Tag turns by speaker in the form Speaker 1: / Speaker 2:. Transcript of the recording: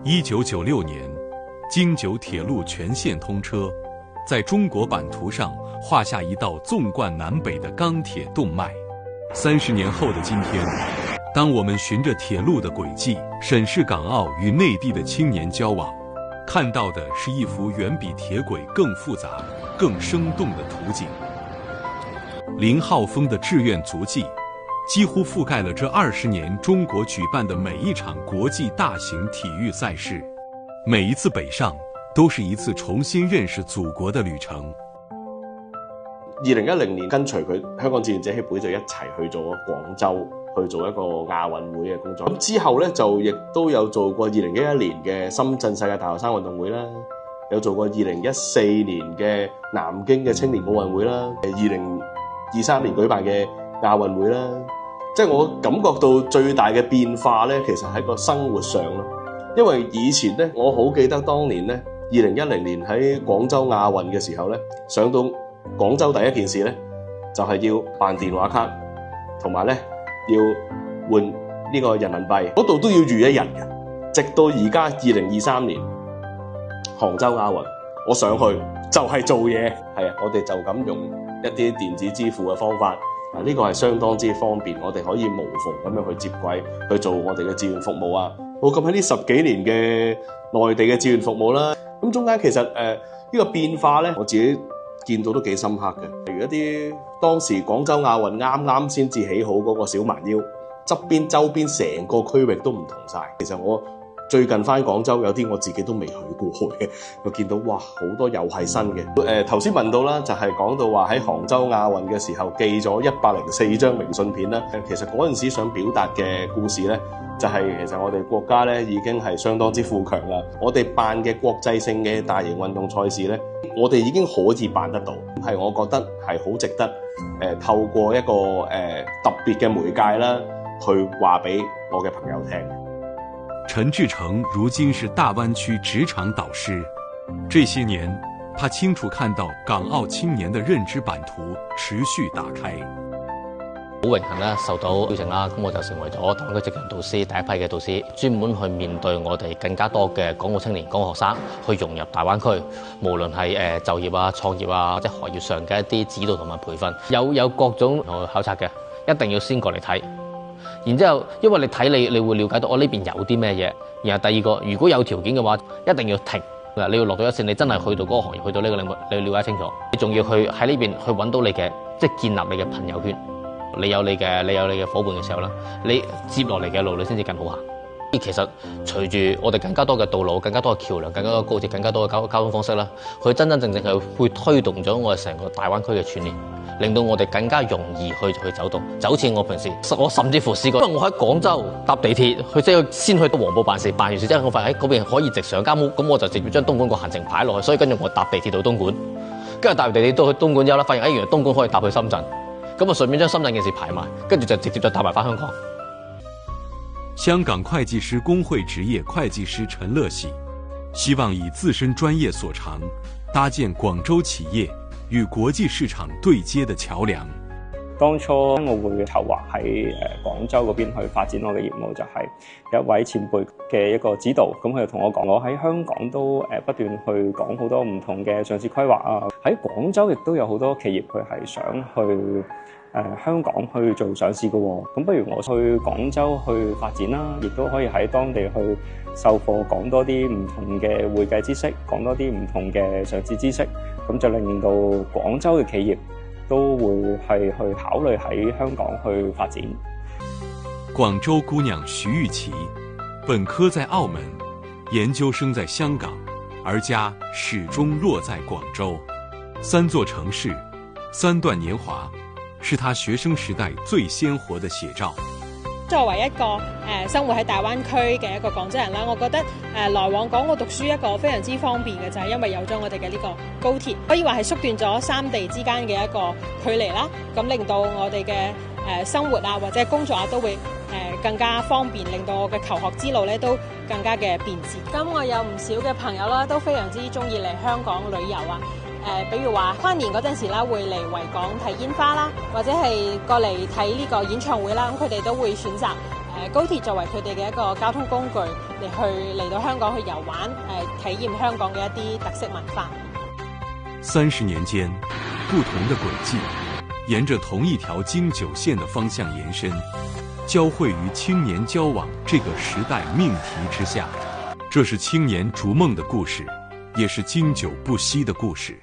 Speaker 1: 1996年，京九铁路全线通车，在中国版图上画下一道纵贯南北的钢铁动脉。30年后的今天，当我们循着铁路的轨迹审视港澳与内地的青年交往，看到的是一幅远比铁轨更复杂、更生动的图景。林浩峰的志愿足迹几乎覆盖了这20年中国举办的每一场国际大型体育赛事，每一次北上都是一次重新認識祖國的旅程。
Speaker 2: 2010年跟隨佢香港志願者協會就一齊去做咗廣州去做一個亞運會嘅工作。咁之後咧就亦都有做過2011年嘅深圳世界大學生運動會啦，有做過2014年嘅南京嘅青年奧運會啦，2023年舉辦嘅亞運會啦。即係我感覺到最大嘅變化咧，其實喺個生活上咯。因為以前咧，我好記得當年咧，2010年喺廣州亞運嘅時候咧，上到廣州第一件事咧，就係要辦電話卡，同埋咧要換呢個人民幣，嗰度都要預一日嘅。直到而家2023年杭州亞運，我上去就係做嘢，係啊，我哋就咁用一啲電子支付嘅方法。呢個係相當之方便，我哋可以無縫咁樣去接軌去做我哋嘅志願服務啊！咁喺呢10幾年嘅內地嘅志願服務啦，咁中間其實呢個變化咧，我自己見到都幾深刻嘅。例如一啲當時廣州亞運啱啱先至起好嗰個小蠻腰，側邊周邊成個區域都唔同晒。其實我最近返廣州有啲我自己都未去過嘅，我見到哇好多又係新嘅。頭先問到啦，就係講到話喺杭州亞運嘅時候寄咗104張明信片啦。其實嗰陣時想表達嘅故事咧，就係其實我哋國家咧已經係相當之富強啦。我哋辦嘅國際性嘅大型運動賽事咧，我哋已經可以辦得到，係我覺得係好值得透過一個特別嘅媒介啦，去話俾我嘅朋友聽。
Speaker 1: 陳志成如今是大灣區職場導師，這些年他清楚看到港澳青年的認知版圖持續打開。
Speaker 3: 好榮幸啦，受到邀請啦，咁我就成為咗大灣區職場導師第一批嘅導師，專門去面對我哋更加多嘅港澳青年、港澳學生去融入大灣區，無論係就業啊、創業啊，或者學業上嘅一啲指導同埋培訓，有各種考察嘅，一定要先過嚟睇。然之後，因為你睇你會了解到我呢邊有啲咩嘢。然後第二個，如果有條件嘅話，一定要停。你要落到一線，你真係去到嗰個行業，去到呢個領域，你要了解清楚。你仲要去喺呢邊去揾到你嘅，即係建立你嘅朋友圈。你有你嘅夥伴嘅時候啦，你接落嚟嘅路你先至更好行。其實隨住我哋更加多嘅道路、更加多嘅橋梁、更加多嘅高鐵、更加多嘅交通方式啦，佢真真正正係會推動咗我哋成個大灣區嘅串聯，令到我哋更加容易去走到。就好似我平時，我甚至乎試過，因為我喺廣州搭地鐵，去即係先去到黃埔辦事，辦完事之後我發現喺嗰邊可以直上間屋，咁我就直接將東莞個行程排落去，所以跟住我搭地鐵到東莞，跟住搭完地鐵到去東莞之後啦，發現原來東莞可以搭去深圳，咁啊順便將深圳件事排埋，跟住就直接再搭埋翻香港。
Speaker 1: 香港會計師公會執業會計師陳樂喜希望以自身專業所長，搭建廣州企業與國際市場對接的橋樑。
Speaker 4: 當初我會籌劃喺廣州嗰邊去發展我嘅業務，就係一位前輩嘅一個指導，咁佢就同我講，我喺香港都不斷去講好多唔同嘅上市規劃啊，喺廣州亦都有好多企業佢係想去香港去做上市嘅喎，咁不如我去廣州去發展啦，亦都可以喺當地去授課，講多啲唔同嘅會計知識，講多啲唔同嘅上市知識，咁就令到廣州嘅企業都會係去考慮喺香港去發展。
Speaker 1: 廣州姑娘徐玉琪，本科在澳門，研究生在香港，而家始終落在廣州。3座城市，3段年華，是他學生時代最鮮活的寫照。
Speaker 5: 作為一個生活喺大灣區嘅一個廣州人啦，我覺得來往港澳讀書一個非常之方便嘅就係因為有咗我哋嘅呢個高鐵，可以話係縮短咗3地之間嘅一個距離啦，咁令到我哋嘅生活啊或者工作啊都會更加方便，令到我嘅求學之路咧都更加嘅便捷。咁我有唔少嘅朋友啦，都非常之中意嚟香港旅遊啊。比如話跨年嗰陣時啦，會嚟維港睇煙花啦，或者係過嚟睇呢個演唱會啦，咁佢哋都會選擇高鐵作為佢哋嘅一個交通工具嚟到香港去遊玩，體驗香港嘅一啲特色文化。
Speaker 1: 30年間，不同的軌跡，沿着同一條京九線的方向延伸，交匯於青年交往這個時代命題之下。這是青年逐夢的故事，也是經久不息的故事。